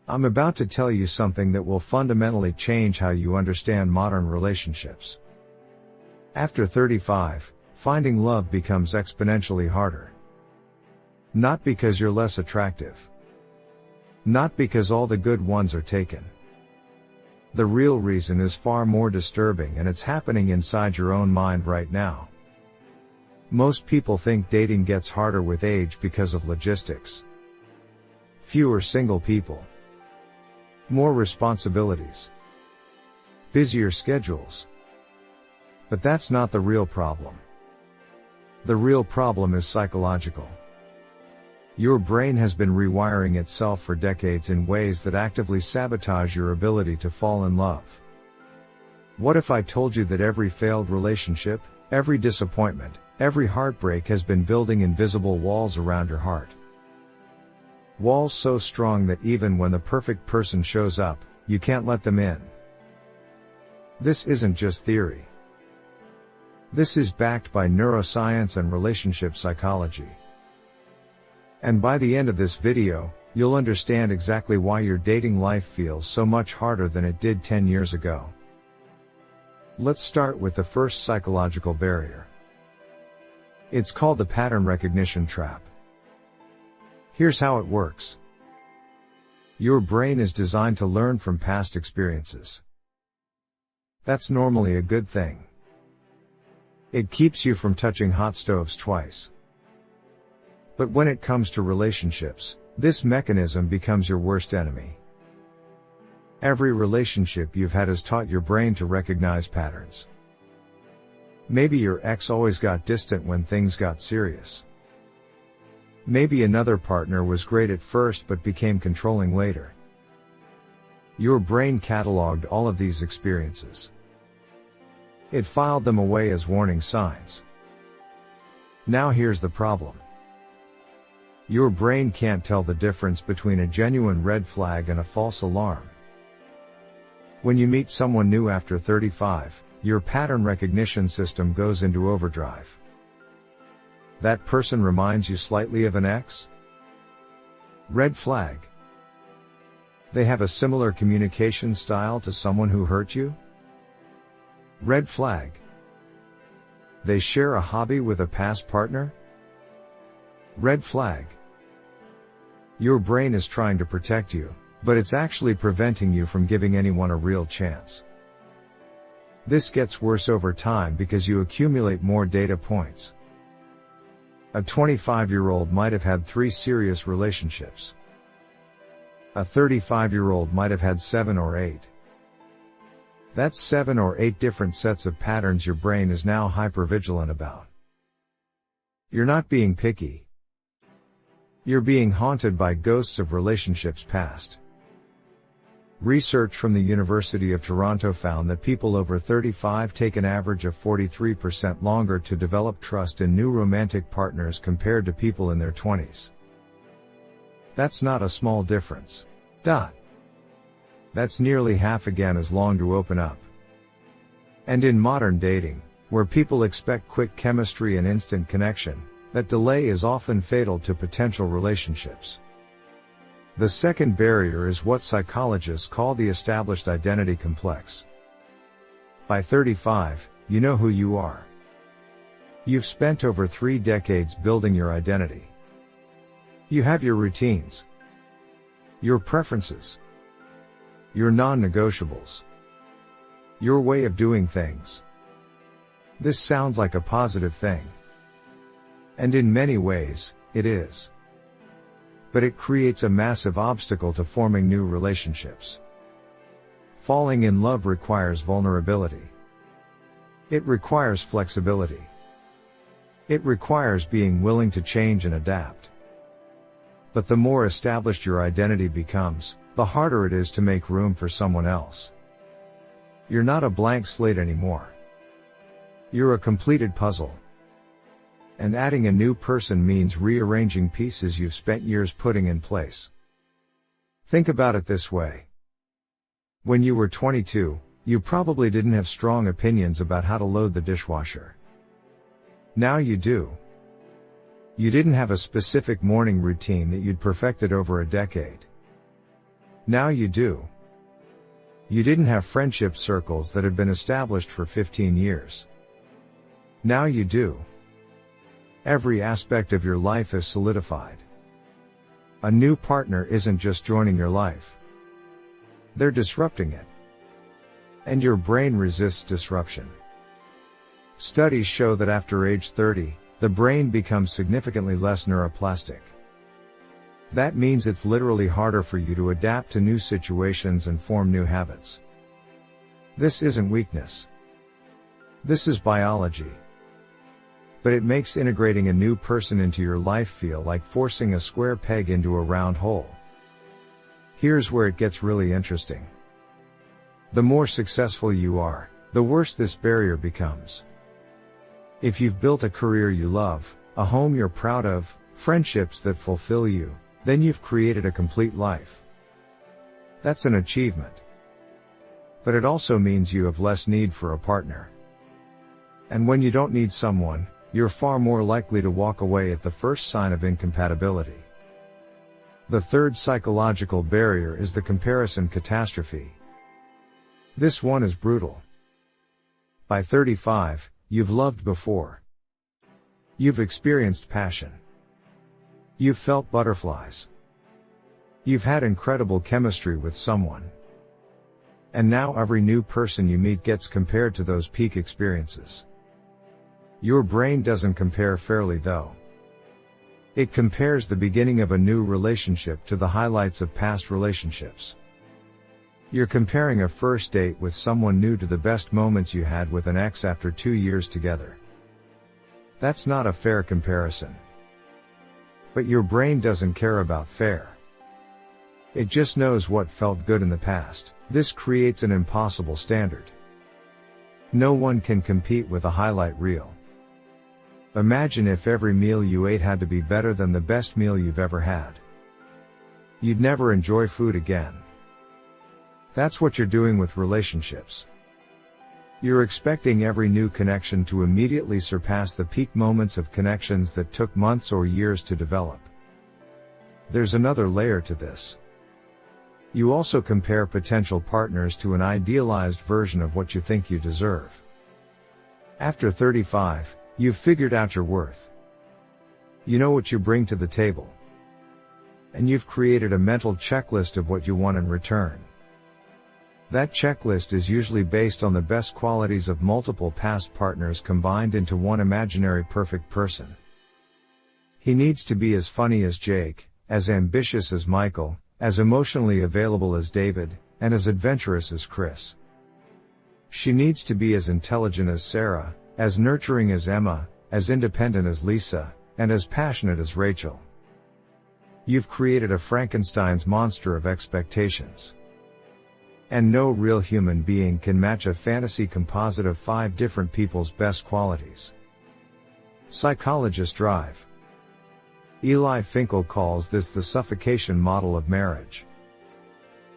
I'm about to tell you something that will fundamentally change how you understand modern relationships. After 35, finding love becomes exponentially harder. Not because you're less attractive. Not because all the good ones are taken. The real reason is far more disturbing, and it's happening inside your own mind right now. Most people think dating gets harder with age because of logistics. Fewer single people. More responsibilities. Busier schedules. But that's not the real problem. The real problem is psychological. Your brain has been rewiring itself for decades in ways that actively sabotage your ability to fall in love. What if I told you that every failed relationship, every disappointment, every heartbreak has been building invisible walls around your heart? Walls so strong that even when the perfect person shows up, you can't let them in. This isn't just theory. This is backed by neuroscience and relationship psychology. And by the end of this video, you'll understand exactly why your dating life feels so much harder than it did 10 years ago. Let's start with the first psychological barrier. It's called the pattern recognition trap. Here's how it works. Your brain is designed to learn from past experiences. That's normally a good thing. It keeps you from touching hot stoves twice. But when it comes to relationships, this mechanism becomes your worst enemy. Every relationship you've had has taught your brain to recognize patterns. Maybe your ex always got distant when things got serious. Maybe another partner was great at first but became controlling later. Your brain cataloged all of these experiences. It filed them away as warning signs. Now here's the problem. Your brain can't tell the difference between a genuine red flag and a false alarm. When you meet someone new after 35, your pattern recognition system goes into overdrive. That person reminds you slightly of an ex? Red flag. They have a similar communication style to someone who hurt you? Red flag. They share a hobby with a past partner? Red flag. Your brain is trying to protect you, but it's actually preventing you from giving anyone a real chance. This gets worse over time because you accumulate more data points. A 25-year-old might have had 3 serious relationships. A 35-year-old might have had 7 or 8. That's 7 or 8 different sets of patterns your brain is now hypervigilant about. You're not being picky. You're being haunted by ghosts of relationships past. Research from the University of Toronto found that people over 35 take an average of 43% longer to develop trust in new romantic partners compared to people in their 20s. That's not a small difference. That's nearly half again as long to open up. And in modern dating, where people expect quick chemistry and instant connection, that delay is often fatal to potential relationships. The second barrier is what psychologists call the established identity complex. By 35, you know who you are. You've spent over 3 decades building your identity. You have your routines, your preferences, your non-negotiables, your way of doing things. This sounds like a positive thing. And in many ways, it is. But it creates a massive obstacle to forming new relationships. Falling in love requires vulnerability. It requires flexibility. It requires being willing to change and adapt. But the more established your identity becomes, the harder it is to make room for someone else. You're not a blank slate anymore. You're a completed puzzle. And adding a new person means rearranging pieces you've spent years putting in place. Think about it this way. When you were 22, you probably didn't have strong opinions about how to load the dishwasher. Now you do. You didn't have a specific morning routine that you'd perfected over a decade. Now you do. You didn't have friendship circles that had been established for 15 years. Now you do. Every aspect of your life is solidified. A new partner isn't just joining your life. They're disrupting it. And your brain resists disruption. Studies show that after age 30, the brain becomes significantly less neuroplastic. That means it's literally harder for you to adapt to new situations and form new habits. This isn't weakness. This is biology. But it makes integrating a new person into your life feel like forcing a square peg into a round hole. Here's where it gets really interesting. The more successful you are, the worse this barrier becomes. If you've built a career you love, a home you're proud of, friendships that fulfill you, then you've created a complete life. That's an achievement. But it also means you have less need for a partner. And when you don't need someone, you're far more likely to walk away at the first sign of incompatibility. The third psychological barrier is the comparison catastrophe. This one is brutal. By 35, you've loved before. You've experienced passion. You've felt butterflies. You've had incredible chemistry with someone. And now every new person you meet gets compared to those peak experiences. Your brain doesn't compare fairly though. It compares the beginning of a new relationship to the highlights of past relationships. You're comparing a first date with someone new to the best moments you had with an ex after 2 years together. That's not a fair comparison. But your brain doesn't care about fair. It just knows what felt good in the past. This creates an impossible standard. No one can compete with a highlight reel. Imagine if every meal you ate had to be better than the best meal you've ever had. You'd never enjoy food again. That's what you're doing with relationships. You're expecting every new connection to immediately surpass the peak moments of connections that took months or years to develop. There's another layer to this. You also compare potential partners to an idealized version of what you think you deserve. After 35, you've figured out your worth. You know what you bring to the table. And you've created a mental checklist of what you want in return. That checklist is usually based on the best qualities of multiple past partners combined into one imaginary perfect person. He needs to be as funny as Jake, as ambitious as Michael, as emotionally available as David, and as adventurous as Chris. She needs to be as intelligent as Sarah, as nurturing as Emma, as independent as Lisa, and as passionate as Rachel. You've created a Frankenstein's monster of expectations. And no real human being can match a fantasy composite of 5 different people's best qualities. Psychologist drive. Eli Finkel calls this the suffocation model of marriage.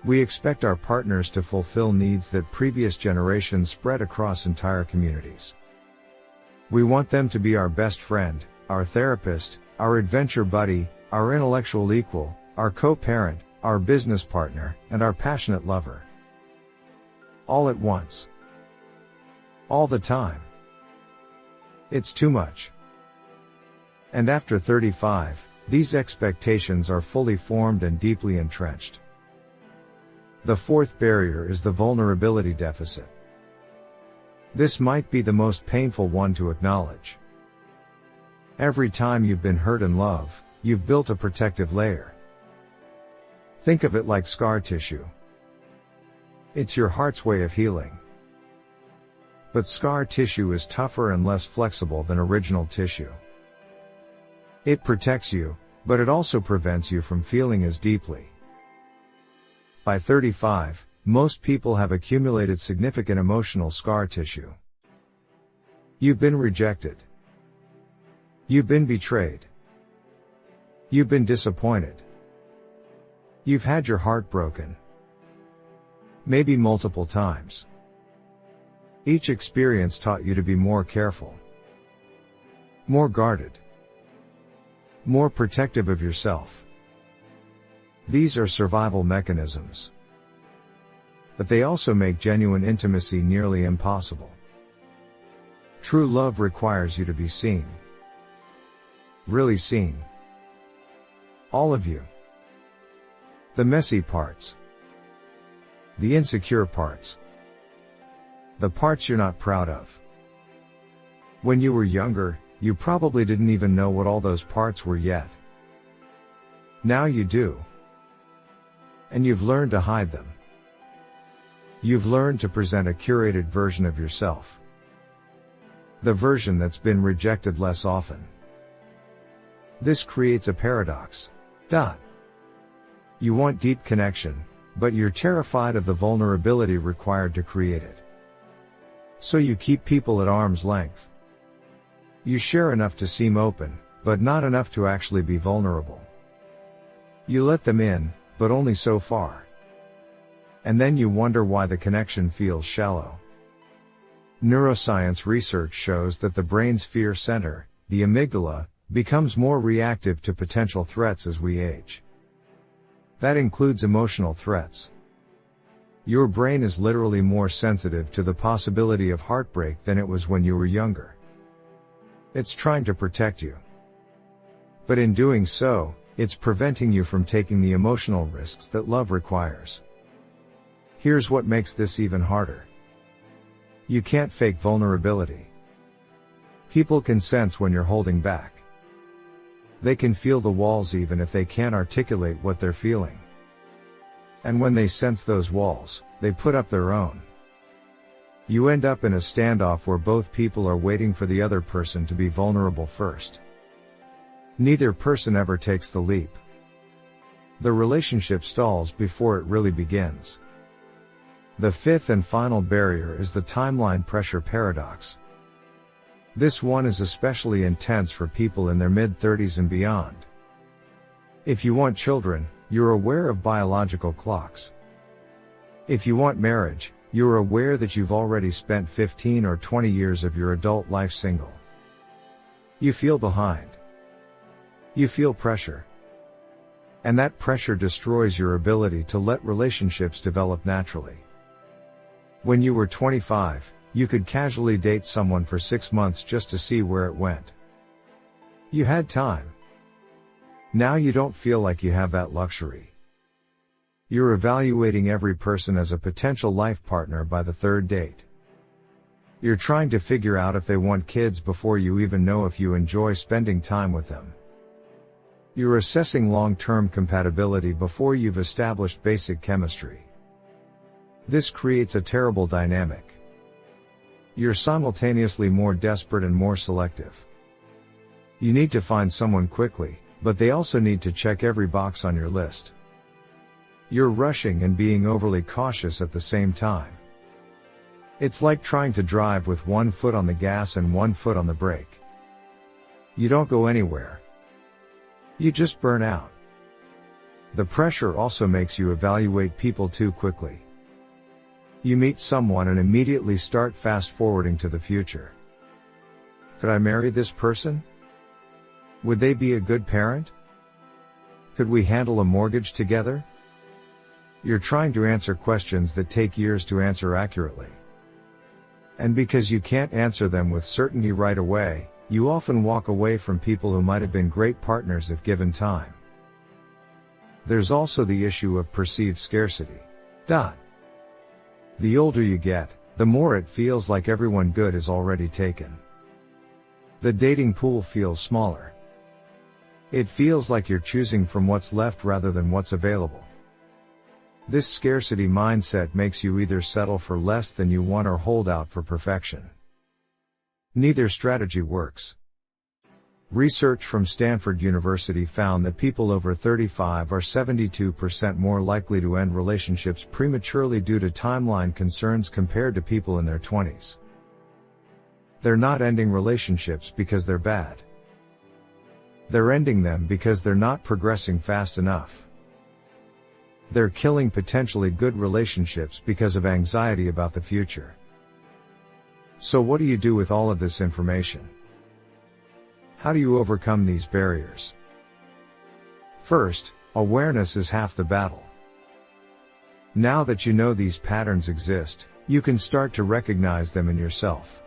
We expect our partners to fulfill needs that previous generations spread across entire communities. We want them to be our best friend, our therapist, our adventure buddy, our intellectual equal, our co-parent, our business partner, and our passionate lover. All at once. All the time. It's too much. And after 35, these expectations are fully formed and deeply entrenched. The fourth barrier is the vulnerability deficit. This might be the most painful one to acknowledge. Every time you've been hurt in love, you've built a protective layer. Think of it like scar tissue. It's your heart's way of healing. But scar tissue is tougher and less flexible than original tissue. It protects you, but it also prevents you from feeling as deeply. By 35, most people have accumulated significant emotional scar tissue. You've been rejected. You've been betrayed. You've been disappointed. You've had your heart broken. Maybe multiple times. Each experience taught you to be more careful. More guarded. More protective of yourself. These are survival mechanisms. But they also make genuine intimacy nearly impossible. True love requires you to be seen. Really seen. All of you. The messy parts. The insecure parts. The parts you're not proud of. When you were younger, you probably didn't even know what all those parts were yet. Now you do. And you've learned to hide them. You've learned to present a curated version of yourself. The version that's been rejected less often. This creates a paradox. You want deep connection, but you're terrified of the vulnerability required to create it. So you keep people at arm's length. You share enough to seem open, but not enough to actually be vulnerable. You let them in, but only so far. And then you wonder why the connection feels shallow. Neuroscience research shows that the brain's fear center, the amygdala, becomes more reactive to potential threats as we age. That includes emotional threats. Your brain is literally more sensitive to the possibility of heartbreak than it was when you were younger. It's trying to protect you. But in doing so, it's preventing you from taking the emotional risks that love requires. Here's what makes this even harder. You can't fake vulnerability. People can sense when you're holding back. They can feel the walls even if they can't articulate what they're feeling. And when they sense those walls, they put up their own. You end up in a standoff where both people are waiting for the other person to be vulnerable first. Neither person ever takes the leap. The relationship stalls before it really begins. The fifth and final barrier is the timeline pressure paradox. This one is especially intense for people in their mid-30s and beyond. If you want children, you're aware of biological clocks. If you want marriage, you're aware that you've already spent 15 or 20 years of your adult life single. You feel behind. You feel pressure. And that pressure destroys your ability to let relationships develop naturally. When you were 25, you could casually date someone for 6 months just to see where it went. You had time. Now you don't feel like you have that luxury. You're evaluating every person as a potential life partner by the third date. You're trying to figure out if they want kids before you even know if you enjoy spending time with them. You're assessing long-term compatibility before you've established basic chemistry. This creates a terrible dynamic. You're simultaneously more desperate and more selective. You need to find someone quickly, but they also need to check every box on your list. You're rushing and being overly cautious at the same time. It's like trying to drive with one foot on the gas and one foot on the brake. You don't go anywhere. You just burn out. The pressure also makes you evaluate people too quickly. You meet someone and immediately start fast-forwarding to the future. Could I marry this person? Would they be a good parent? Could we handle a mortgage together? You're trying to answer questions that take years to answer accurately. And because you can't answer them with certainty right away, you often walk away from people who might have been great partners if given time. There's also the issue of perceived scarcity. The older you get, the more it feels like everyone good is already taken. The dating pool feels smaller. It feels like you're choosing from what's left rather than what's available. This scarcity mindset makes you either settle for less than you want or hold out for perfection. Neither strategy works. Research from Stanford University found that people over 35 are 72% more likely to end relationships prematurely due to timeline concerns compared to people in their 20s. They're not ending relationships because they're bad. They're ending them because they're not progressing fast enough. They're killing potentially good relationships because of anxiety about the future. So what do you do with all of this information? How do you overcome these barriers? First, Awareness is half the battle. Now that you know these patterns exist, you can start to recognize them in yourself.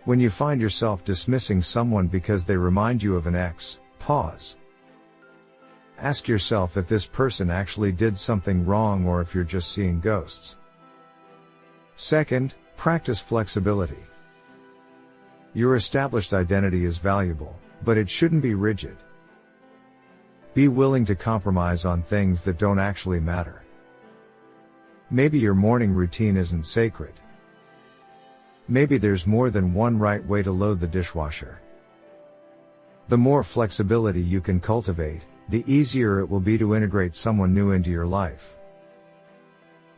When you find yourself dismissing someone because they remind you of an ex, pause. Ask yourself if this person actually did something wrong or if you're just seeing ghosts. Second, practice flexibility. Your established identity is valuable, but it shouldn't be rigid. Be willing to compromise on things that don't actually matter. Maybe your morning routine isn't sacred. Maybe there's more than one right way to load the dishwasher. The more flexibility you can cultivate, the easier it will be to integrate someone new into your life.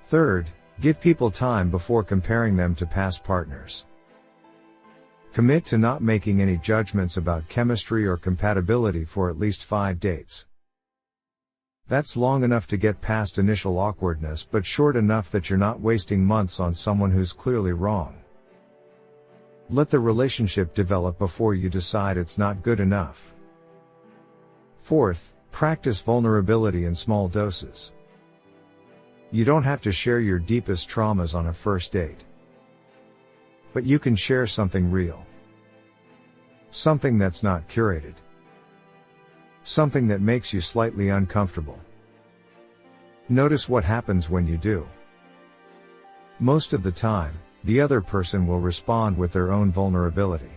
Third, give people time before comparing them to past partners. Commit to not making any judgments about chemistry or compatibility for at least 5 dates. That's long enough to get past initial awkwardness, but short enough that you're not wasting months on someone who's clearly wrong. Let the relationship develop before you decide it's not good enough. Fourth, practice vulnerability in small doses. You don't have to share your deepest traumas on a first date. But you can share something real. Something that's not curated. Something that makes you slightly uncomfortable. Notice what happens when you do. Most of the time, the other person will respond with their own vulnerability.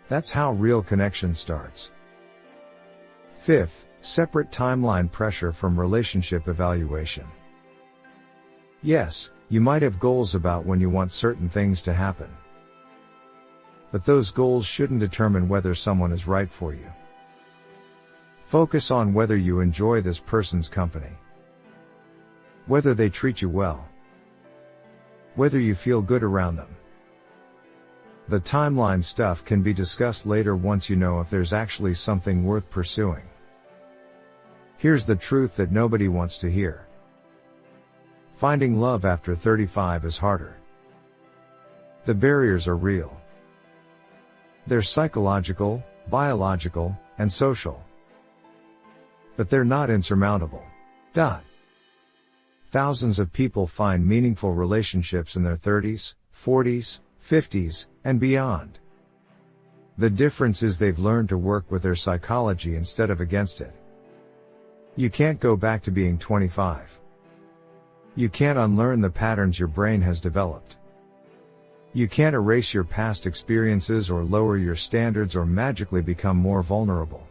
That's how real connection starts. Fifth, separate timeline pressure from relationship evaluation. Yes, you might have goals about when you want certain things to happen. But those goals shouldn't determine whether someone is right for you. Focus on whether you enjoy this person's company. Whether they treat you well. Whether you feel good around them. The timeline stuff can be discussed later once you know if there's actually something worth pursuing. Here's the truth that nobody wants to hear. Finding love after 35 is harder. The barriers are real. They're psychological, biological, and social. But they're not insurmountable. Thousands of people find meaningful relationships in their 30s, 40s, 50s, and beyond. The difference is they've learned to work with their psychology instead of against it. You can't go back to being 25. You can't unlearn the patterns your brain has developed. You can't erase your past experiences or lower your standards or magically become more vulnerable.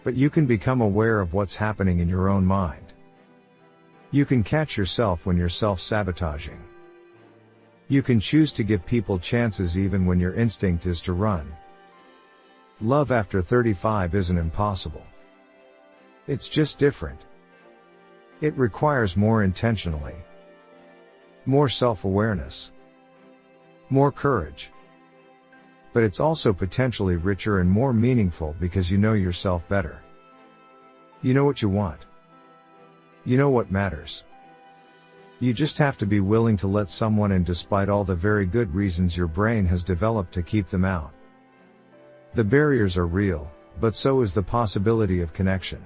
But you can become aware of what's happening in your own mind. You can catch yourself when you're self-sabotaging. You can choose to give people chances even when your instinct is to run. Love after 35 isn't impossible. It's just different. It requires more intentionally. More self-awareness. More courage. But it's also potentially richer and more meaningful because you know yourself better. You know what you want. You know what matters. You just have to be willing to let someone in despite all the very good reasons your brain has developed to keep them out. The barriers are real, but so is the possibility of connection.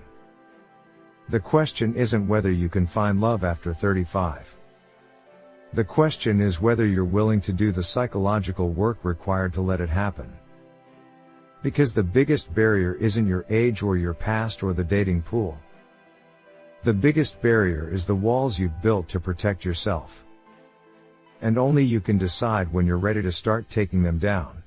The question isn't whether you can find love after 35. The question is whether you're willing to do the psychological work required to let it happen. Because the biggest barrier isn't your age or your past or the dating pool. The biggest barrier is the walls you've built to protect yourself. And only you can decide when you're ready to start taking them down.